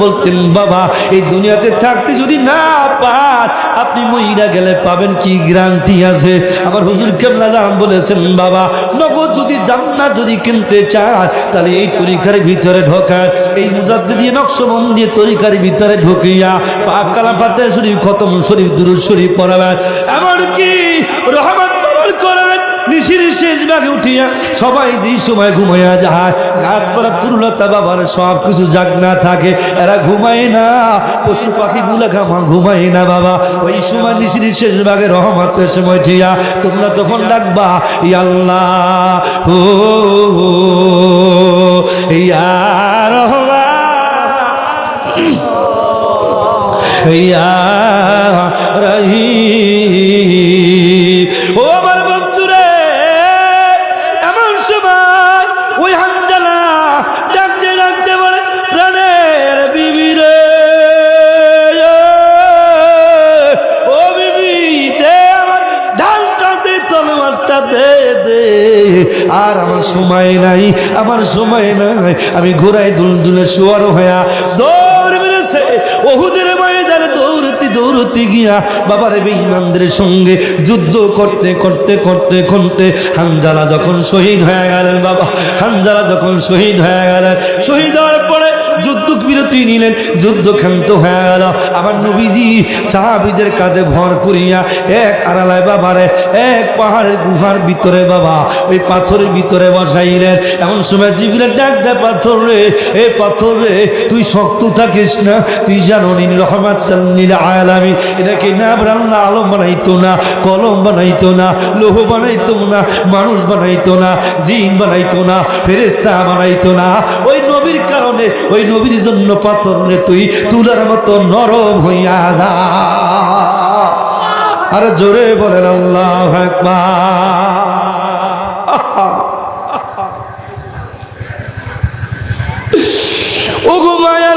বলতেন, বাবা এই দুনিয়াতে থাকতে যদি না পান আপনি মহিলা গেলে পাবেন কি গ্যারান্টি আছে? আমার হুজুর কেবলা জাম বলেছেন, বাবা নগদ যদি জান্নাত যদি কিনতে চান তাহলে এই তরিকার ভিতরে ঢোকান, এই মুজাদ্দিদ নকশবন্দি দিয়ে তরিকার ভিতরে ঢুকিয়া পাক কালাম ফাতিহা শরীফ, খতম শরীফ, দুরূদ শরীফ পড়াবেন, এমনকি রহমত পালন করবেন। নিশির শেষ ভাগে উঠিয়া সবাই যে সময় ঘুমাইয়া যায়, গাছপালা তরুলতা বাবার সব কিছু জাগনা থাকে, এরা ঘুমায় না, পশু পাখি গুলা ঘুমায় না বাবা। ওই সময় নিশির শেষ ভাগে রহমতের সময় ঠিয়া তোমরা তখন ডাকবা, ইয়া আল্লাহ ও ইয়া রহমান ইয়া রহিম। ও আমার বন্ধুরে, এমন সময় ওই হানজালা ডাকতে ডাকতে বলে, প্রাণের বিবি রে, ও বিবি দে আমার ঢালটা দে, তলোয়ারটা দে দে, আর আমার সময় নাই, আমার সময় নাই। আমি ঘোড়ায় দুলদুলে শোয়ার হইয়া দৌড় মেরেছে ওহুদের ময়দানে, দৌড়তে গিয়া বাবার বেঈমানদের সঙ্গে যুদ্ধ করতে করতে করতে করতে হানজালা যখন শহীদ হয়ে গেলেন, বাবা হানজালা যখন শহীদ হয়ে গেলেন, শহীদ হওয়ার পরে যুদ্ধ বিরতি নিলেন, যুদ্ধ ক্ষান্ত হয়ে গেল। আমার নবীজি সাহাবীদের কাঁধে ভর করিয়া এক আড়ালায় বাবারে এক পাহাড়ের গুহার ভিতরে বাবা ওই পাথরের ভিতরে বসাইলেন। এমন সময় জিবরিল ডাক দেয়, পাথর রে, এ পাথর রে, তুই শক্ত থাকিস না, তুই জানো নি রহমাতাল লিল আলামিন, এটাকে না আল্লাহ আলম বানাইতো না, কলম বানাইতো না, লোহ বানাইতো না, মানুষ বানাইতো না, জিন বানাইতো না, ফেরেশতা বানাইতো না। ওই নবীর কারণে, ওই নবীর জন্য পাথর রে তুই তুলার মতো নরম হইয়া যা। আর জোরে বলেন আল্লাহু আকবার। ওগো মায়া